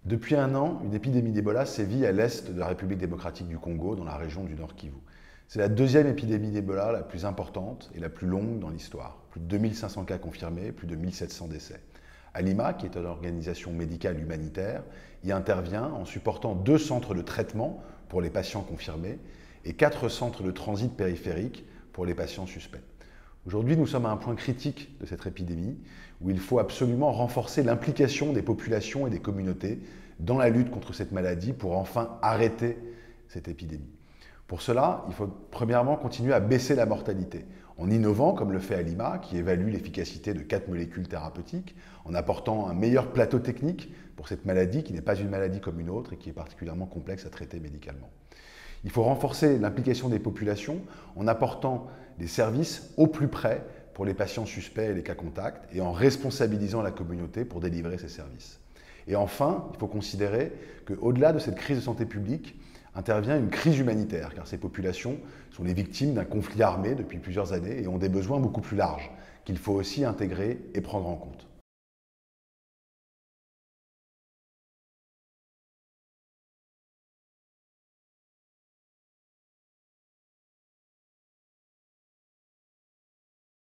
Depuis un an, une épidémie d'Ebola sévit à l'est de la République démocratique du Congo, dans la région du Nord Kivu. C'est la deuxième épidémie d'Ebola la plus importante et la plus longue dans l'histoire. Plus de 2500 cas confirmés, plus de 1700 décès. Alima, qui est une organisation médicale humanitaire, y intervient en supportant 2 centres de traitement pour les patients confirmés et 4 centres de transit périphérique pour les patients suspects. Aujourd'hui, nous sommes à un point critique de cette épidémie où il faut absolument renforcer l'implication des populations et des communautés dans la lutte contre cette maladie pour enfin arrêter cette épidémie. Pour cela, il faut premièrement continuer à baisser la mortalité en innovant, comme le fait Alima, qui évalue l'efficacité de 4 molécules thérapeutiques, en apportant un meilleur plateau technique pour cette maladie qui n'est pas une maladie comme une autre et qui est particulièrement complexe à traiter médicalement. Il faut renforcer l'implication des populations en apportant des services au plus près pour les patients suspects et les cas contacts et en responsabilisant la communauté pour délivrer ces services. Et enfin, il faut considérer qu'au-delà de cette crise de santé publique, intervient une crise humanitaire, car ces populations sont les victimes d'un conflit armé depuis plusieurs années et ont des besoins beaucoup plus larges qu'il faut aussi intégrer et prendre en compte.